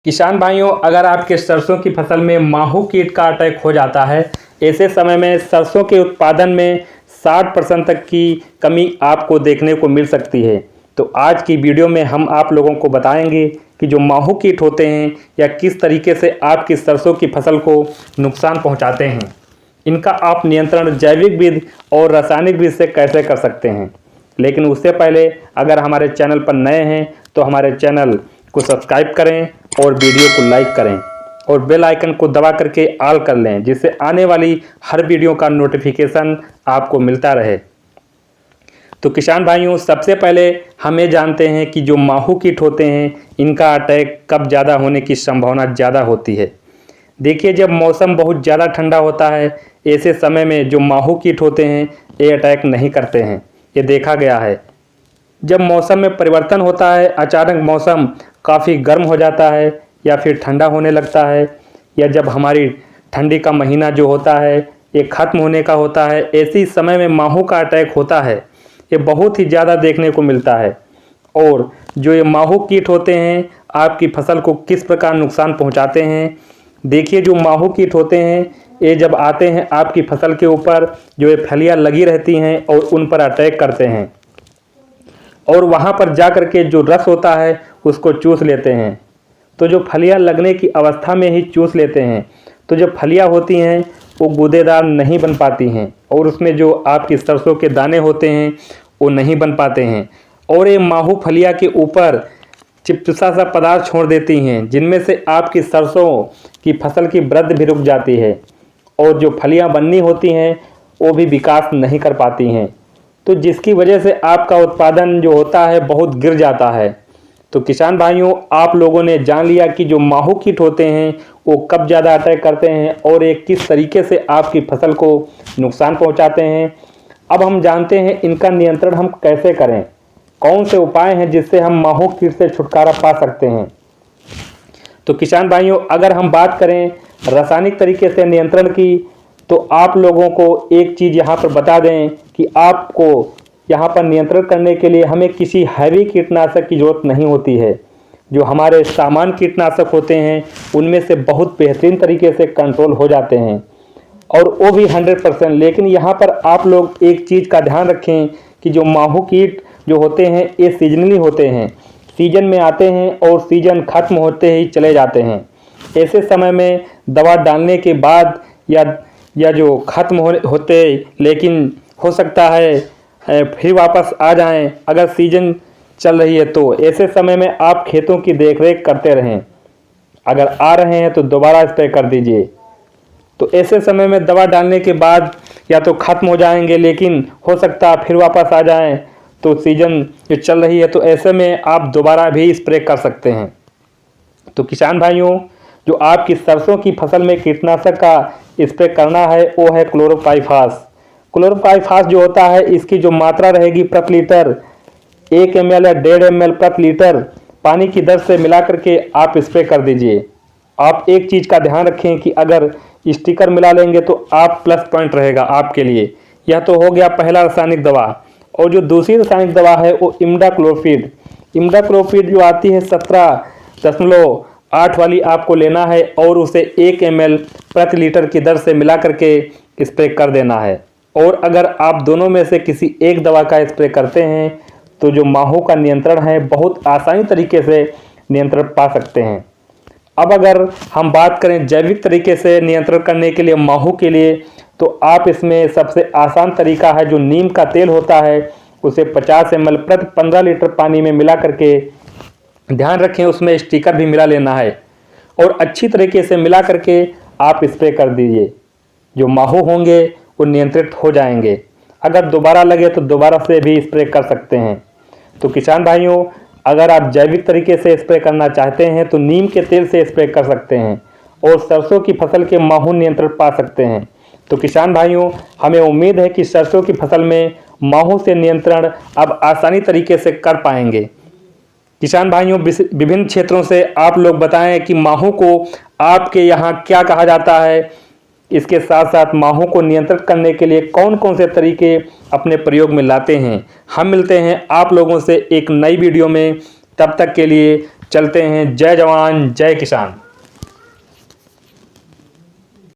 किसान भाइयों, अगर आपके सरसों की फसल में माहू कीट का अटैक हो जाता है, ऐसे समय में सरसों के उत्पादन में 60% तक की कमी आपको देखने को मिल सकती है। तो आज की वीडियो में हम आप लोगों को बताएंगे कि जो माहू कीट होते हैं या किस तरीके से आपकी सरसों की फसल को नुकसान पहुंचाते हैं, इनका आप नियंत्रण जैविक विधि और रासायनिक विधि से कैसे कर सकते हैं। लेकिन उससे पहले अगर हमारे चैनल पर नए हैं तो हमारे चैनल को सब्सक्राइब करें और वीडियो को लाइक करें और बेल आइकन को दबा करके ऑल कर लें, जिससे आने वाली हर वीडियो का नोटिफिकेशन आपको मिलता रहे। तो किसान भाइयों, सबसे पहले हम ये जानते हैं कि जो माहू कीट होते हैं, इनका अटैक कब ज़्यादा होने की संभावना ज़्यादा होती है। देखिए, जब मौसम बहुत ज़्यादा ठंडा होता है, ऐसे समय में जो माहू कीट होते हैं ये अटैक नहीं करते हैं, ये देखा गया है। जब मौसम में परिवर्तन होता है, अचानक मौसम काफ़ी गर्म हो जाता है या फिर ठंडा होने लगता है, या जब हमारी ठंडी का महीना जो होता है ये ख़त्म होने का होता है, ऐसी समय में माहू का अटैक होता है। ये बहुत ही ज़्यादा देखने को मिलता है। और जो ये माहू कीट होते हैं आपकी फसल को किस प्रकार नुकसान पहुंचाते हैं, देखिए, जो माहू कीट होते हैं ये जब आते हैं आपकी फसल के ऊपर, जो ये फलियाँ लगी रहती हैं और उन पर अटैक करते हैं और वहाँ पर जा कर के जो रस होता है उसको चूस लेते हैं। तो जो फलियाँ लगने की अवस्था में ही चूस लेते हैं, तो जो फलियाँ होती हैं वो गूदेदार नहीं बन पाती हैं और उसमें जो आपकी सरसों के दाने होते हैं वो नहीं बन पाते हैं। और ये माहू फलियाँ के ऊपर चिपचिपा सा पदार्थ छोड़ देती हैं, जिनमें से आपकी सरसों की फसल की वृद्धि भी रुक जाती है और जो फलियाँ बननी होती हैं वो भी विकास नहीं कर पाती हैं। तो जिसकी वजह से आपका उत्पादन जो होता है बहुत गिर जाता है। तो किसान भाइयों, आप लोगों ने जान लिया कि जो माहू कीट होते हैं वो कब ज़्यादा अटैक करते हैं और ये किस तरीके से आपकी फसल को नुकसान पहुंचाते हैं। अब हम जानते हैं इनका नियंत्रण हम कैसे करें, कौन से उपाय हैं जिससे हम माहू कीट से छुटकारा पा सकते हैं। तो किसान भाइयों, अगर हम बात करें रासायनिक तरीके से नियंत्रण की, तो आप लोगों को एक चीज़ यहाँ पर बता दें कि आपको यहाँ पर नियंत्रण करने के लिए हमें किसी हैवी कीटनाशक की ज़रूरत नहीं होती है। जो हमारे सामान्य कीटनाशक होते हैं उनमें से बहुत बेहतरीन तरीके से कंट्रोल हो जाते हैं और वो भी 100%। लेकिन यहाँ पर आप लोग एक चीज़ का ध्यान रखें कि जो माहू कीट जो होते हैं ये सीजनली होते हैं, सीजन में आते हैं और सीजन खत्म होते ही चले जाते हैं। ऐसे समय में दवा डालने के बाद या जो ख़त्म होते, लेकिन हो सकता है फिर वापस आ जाएं अगर सीजन चल रही है, तो ऐसे समय में आप खेतों की देखरेख करते रहें। अगर आ रहे हैं तो दोबारा स्प्रे कर दीजिए। तो ऐसे समय में दवा डालने के बाद या तो ख़त्म हो जाएंगे, लेकिन हो सकता है फिर वापस आ जाएं, तो सीजन जो चल रही है तो ऐसे में आप दोबारा भी स्प्रे कर सकते हैं। तो किसान भाइयों, जो आपकी सरसों की फसल में कीटनाशक का स्प्रे करना है वो है क्लोरोपाइफास। क्लोरोपाइफास जो होता है इसकी जो मात्रा रहेगी प्रति लीटर 1 ml या 1.5 ml प्रति लीटर पानी की दर से मिला करके आप स्प्रे कर दीजिए। आप एक चीज़ का ध्यान रखें कि अगर स्टिकर मिला लेंगे तो आप प्लस पॉइंट रहेगा आपके लिए। यह तो हो गया पहला रासायनिक दवा। और जो दूसरी रासायनिक दवा है वो इमिडाक्लोपीड। इमिडाक्लोपीड जो आती है 17.8 वाली आपको लेना है और उसे 1 ml प्रति लीटर की दर से मिला करके स्प्रे कर देना है। और अगर आप दोनों में से किसी एक दवा का स्प्रे करते हैं तो जो माहू का नियंत्रण है बहुत आसानी तरीके से नियंत्रण पा सकते हैं। अब अगर हम बात करें जैविक तरीके से नियंत्रण करने के लिए माहू के लिए, तो आप इसमें सबसे आसान तरीका है जो नीम का तेल होता है उसे 50 ml प्रति 15 लीटर पानी में मिला करके, ध्यान रखें उसमें स्टिकर भी मिला लेना है, और अच्छी तरीके से मिला करके आप स्प्रे कर दीजिए। जो माहू होंगे वो नियंत्रित हो जाएंगे। अगर दोबारा लगे तो दोबारा से भी स्प्रे कर सकते हैं। तो किसान भाइयों, अगर आप जैविक तरीके से स्प्रे करना चाहते हैं तो नीम के तेल से स्प्रे कर सकते हैं और सरसों की फसल के माहू नियंत्रण पा सकते हैं। तो किसान भाइयों, हमें उम्मीद है कि सरसों की फसल में माहू से नियंत्रण अब आसानी तरीके से कर पाएंगे। किसान भाइयों, विभिन्न क्षेत्रों से आप लोग बताएं कि माहू को आपके यहाँ क्या कहा जाता है, इसके साथ साथ माहू को नियंत्रित करने के लिए कौन कौन से तरीके अपने प्रयोग में लाते हैं। हम मिलते हैं आप लोगों से एक नई वीडियो में, तब तक के लिए चलते हैं। जय जवान जय किसान।